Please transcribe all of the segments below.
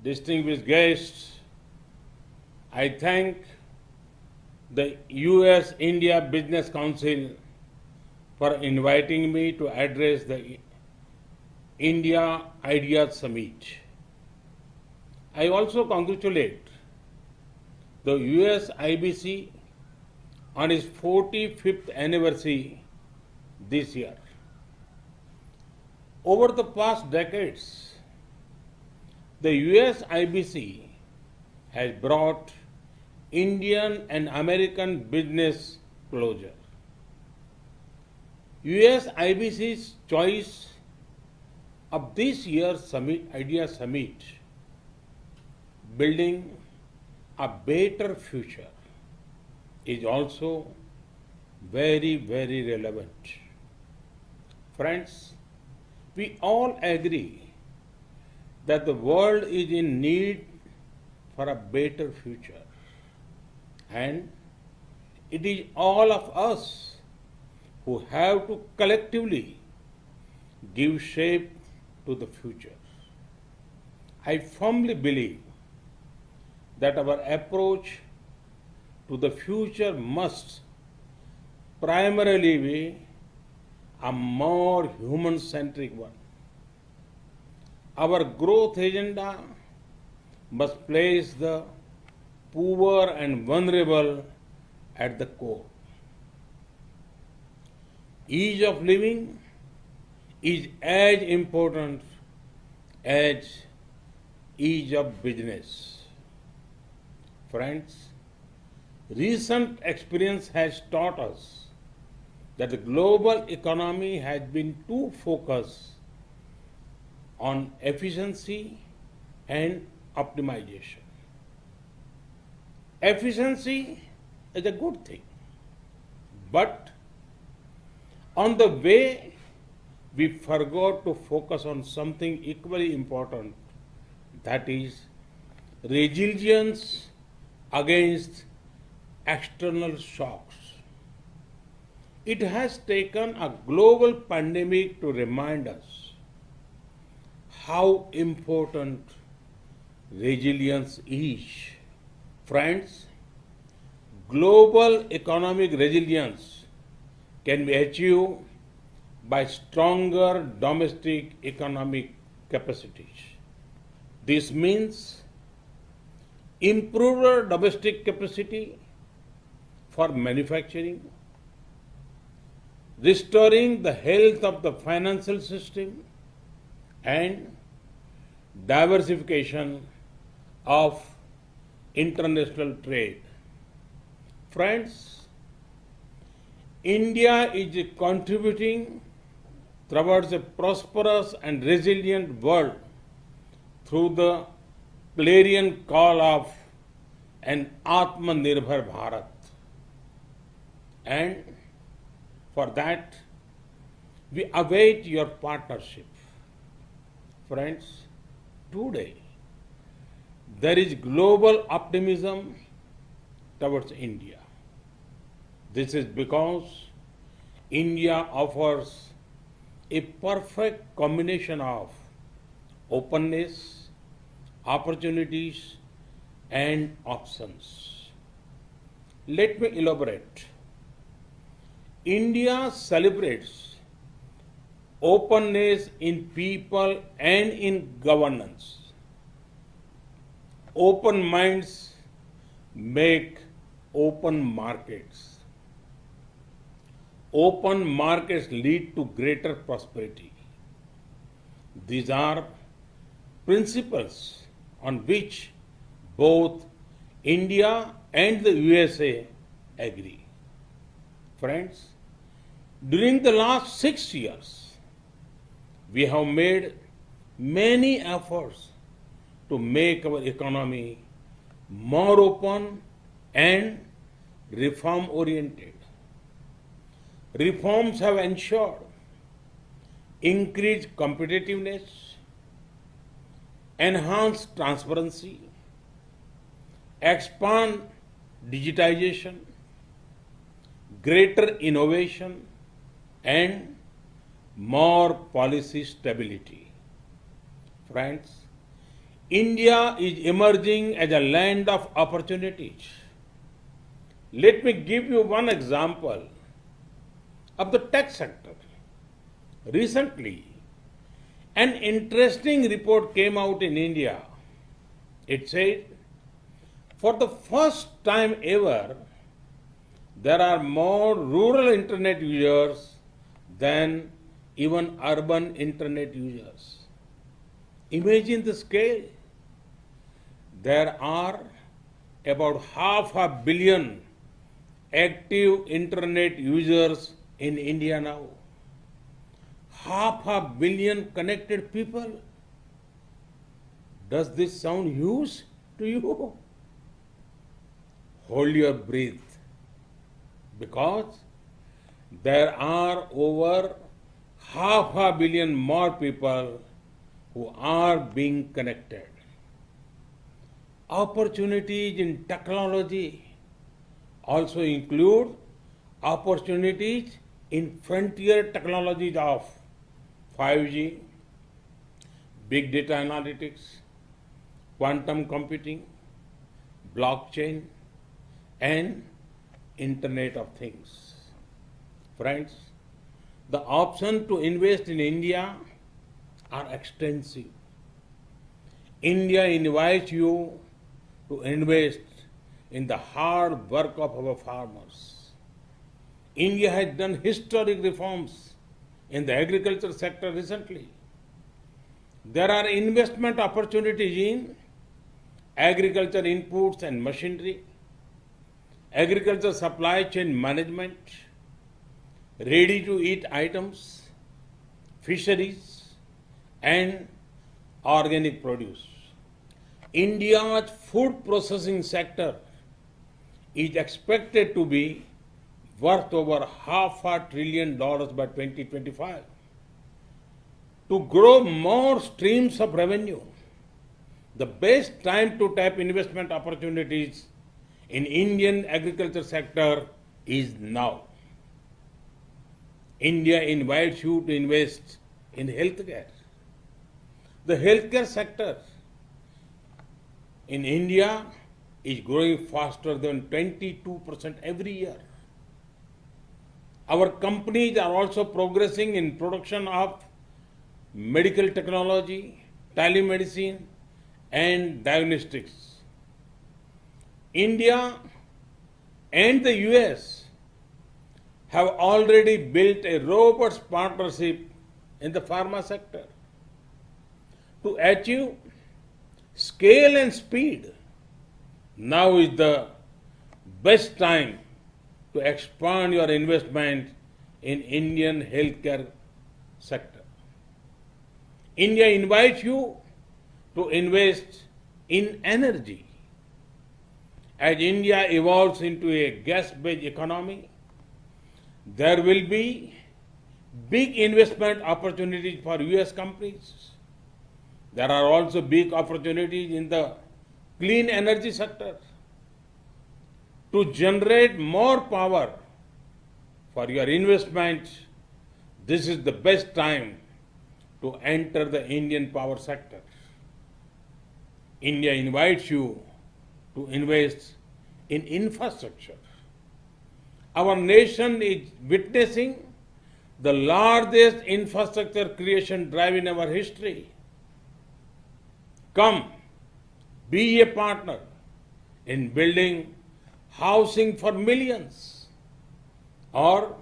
distinguished guests, I thank the US India Business Council for inviting me to address the India Ideas Summit. I also congratulate the US IBC on its 45th anniversary this year. Over the past decades, the US IBC has brought Indian and American business closer. US IBC's choice of this year's Idea Summit, building a better future, is also very, very relevant. Friends, we all agree that the world is in need for a better future. And it is all of us who have to collectively give shape to the future. I firmly believe that our approach to the future must primarily be a more human-centric one. Our growth agenda must place the poor and vulnerable at the core. Ease of living is as important as ease of business. Friends, recent experience has taught us that the global economy has been too focused on efficiency and optimization. Efficiency is a good thing, but on the way we forgot to focus on something equally important, that is resilience against external shocks. It has taken a global pandemic to remind us how important resilience is. Friends, global economic resilience can be achieved by stronger domestic economic capacities. This means improved domestic capacity for manufacturing, restoring the health of the financial system, and diversification of international trade. Friends, India is contributing towards a prosperous and resilient world through the clarion call of an Atmanirbhar Bharat. And for that, we await your partnership. Friends, today there is global optimism towards India. This is because India offers a perfect combination of openness, opportunities, and options. Let me elaborate. India celebrates openness in people and in governance. Open minds make open markets. Open markets lead to greater prosperity. These are principles on which both India and the USA agree. Friends, during the last 6 years, we have made many efforts to make our economy more open and reform-oriented. Reforms have ensured increased competitiveness, enhanced transparency, expand digitization, greater innovation, and more policy stability. Friends, India is emerging as a land of opportunities. Let me give you one example of the tech sector. Recently, an interesting report came out in India. It said, for the first time ever, there are more rural internet users than even urban internet users. Imagine the scale. There are about 500 million active internet users in India now. 500 million connected people. Does this sound huge to you? Hold your breath, because there are over 500 million more people who are being connected. Opportunities in technology also include opportunities in frontier technologies of 5G, big data analytics, quantum computing, blockchain, and Internet of Things. Friends, the options to invest in India are extensive. India invites you to invest in the hard work of our farmers. India has done historic reforms in the agriculture sector recently. There are investment opportunities in agriculture inputs and machinery, agriculture supply chain management, ready-to-eat items, fisheries, and organic produce. India's food processing sector is expected to be worth over $500 billion by 2025. To grow more streams of revenue, the best time to tap investment opportunities in Indian agriculture sector is now. India invites you to invest in healthcare. The healthcare sector in India is growing faster than 22% every year. Our companies are also progressing in production of medical technology, telemedicine, and diagnostics. India and the US have already built a robust partnership in the pharma sector. To achieve scale and speed, now is the best time to expand your investment in Indian healthcare sector. India invites you to invest in energy. As India evolves into a gas-based economy, there will be big investment opportunities for US companies. There are also big opportunities in the clean energy sector. To generate more power for your investment, this is the best time to enter the Indian power sector. India invites you to invest in infrastructure. Our nation is witnessing the largest infrastructure creation drive in our history. Come, be a partner in building housing for millions, or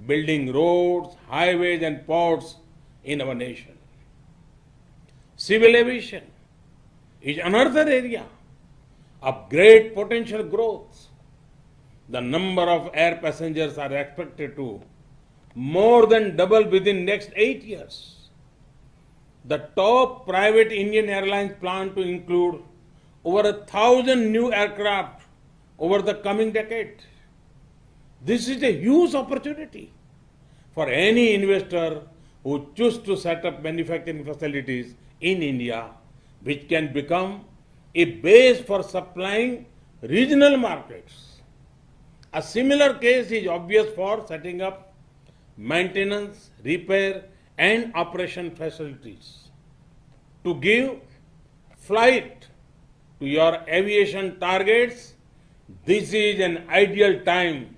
building roads, highways, and ports in our nation. Civil aviation is another area of great potential growth. The number of air passengers are expected to more than double within next 8 years. The top private Indian airlines plan to include over 1,000 new aircraft over the coming decade. This is a huge opportunity for any investor who chooses to set up manufacturing facilities in India, which can become a base for supplying regional markets. A similar case is obvious for setting up maintenance, repair, and operation facilities. To give flight to your aviation targets, this is an ideal time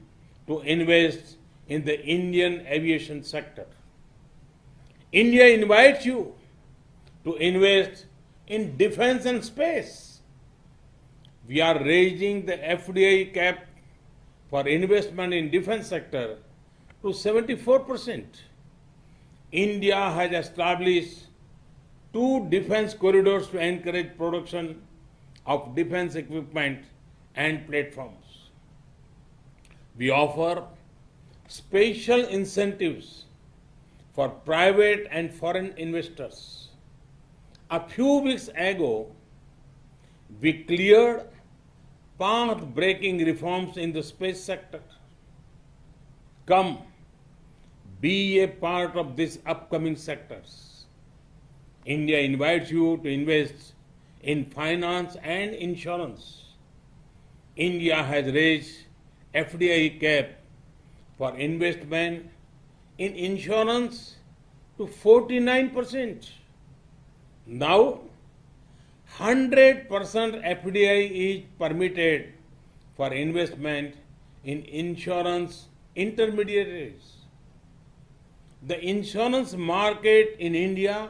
to invest in the Indian aviation sector. India invites you to invest in defense and space. We are raising the FDI cap for investment in defense sector to 74%. India has established 2 defense corridors to encourage production of defense equipment and platforms. We offer special incentives for private and foreign investors. A few weeks ago, we cleared path-breaking reforms in the space sector. Come, be a part of these upcoming sectors. India invites you to invest in finance and insurance. India has raised FDI cap for investment in insurance to 49%. Now, 100% FDI is permitted for investment in insurance intermediaries. The insurance market in India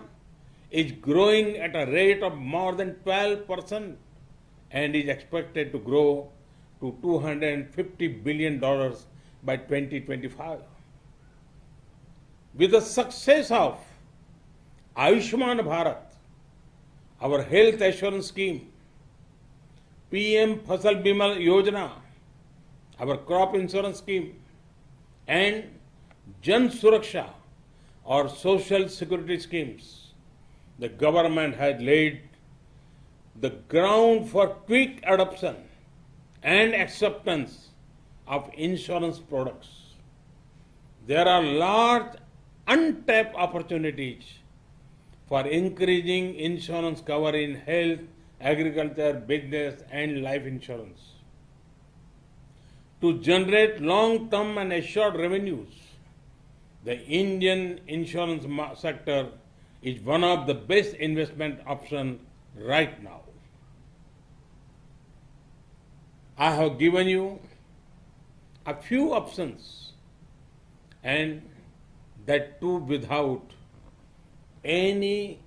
is growing at a rate of more than 12% and is expected to grow to $250 billion by 2025. With the success of Ayushman Bharat, our health assurance scheme, PM Fasal Bima Yojana, our crop insurance scheme, and Jan Suraksha, or social security schemes, the government has laid the ground for quick adoption and acceptance of insurance products. There are large untapped opportunities for increasing insurance cover in health, agriculture, business, and life insurance. To generate long-term and assured revenues, the Indian insurance sector is one of the best investment options right now. I have given you a few options, and that too without any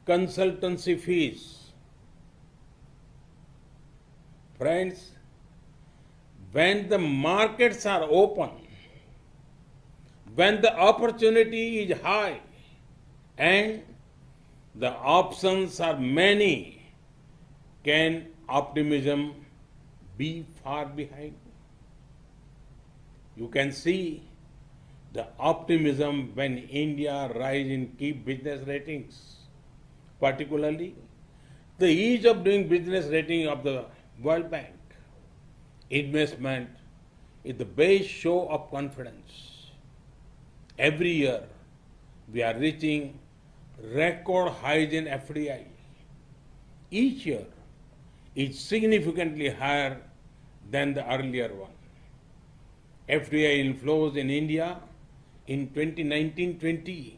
consultancy fees. Friends, when the markets are open, when the opportunity is high and the options are many, can optimism be far behind? You can see the optimism when India rise in key business ratings, particularly the ease of doing business rating of the World Bank. Investment is the base show of confidence. Every year, we are reaching record highs in FDI. Each year is significantly higher than the earlier one. FDI inflows in India in 2019-20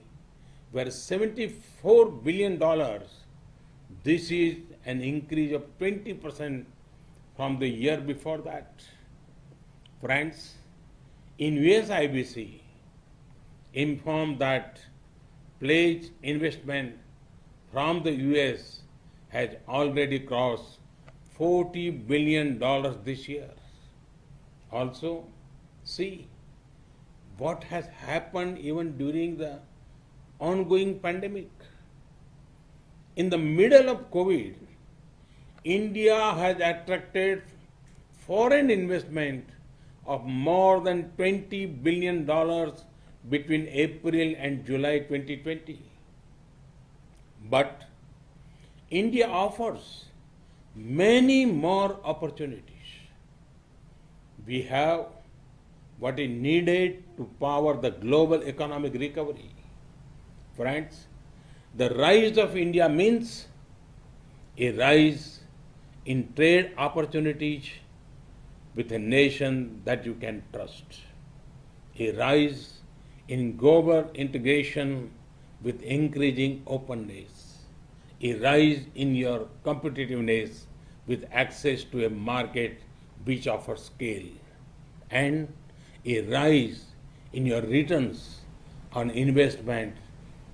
were $74 billion. This is an increase of 20% from the year before that. Friends, in US IBC informed that pledged investment from the US has already crossed $40 billion this year. Also, see what has happened even during the ongoing pandemic. In the middle of COVID, India has attracted foreign investment of more than $20 billion between April and July 2020. But India offers many more opportunities. We have what is needed to power the global economic recovery. Friends, the rise of India means a rise in trade opportunities with a nation that you can trust, a rise in global integration with increasing openness, a rise in your competitiveness with access to a market which offers scale, and a rise in your returns on investment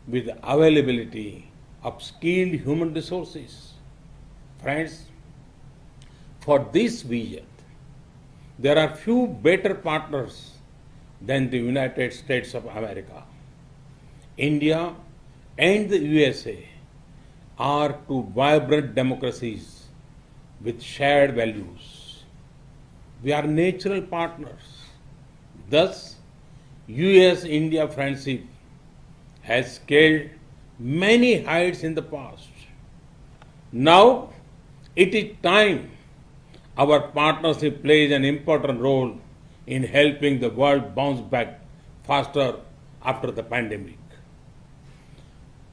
with availability of skilled human resources. Friends, for this vision, there are few better partners than the United States of America. India and the USA are two vibrant democracies with shared values. We are natural partners. Thus, US-India friendship has scaled many heights in the past. Now, it is time our partnership plays an important role in helping the world bounce back faster after the pandemic.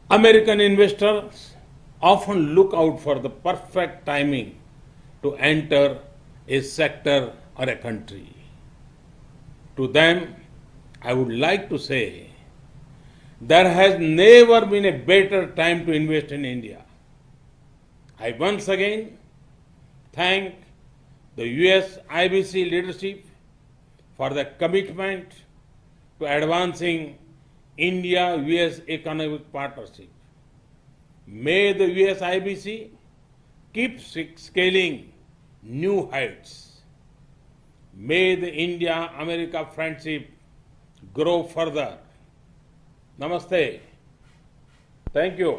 American investors often look out for the perfect timing to enter a sector or a country. To them, I would like to say there has never been a better time to invest in India. I once again thank the US IBC leadership for the commitment to advancing India-US economic partnership. May the US IBC keep scaling new heights. May the India-America friendship grow further. Namaste. Thank you.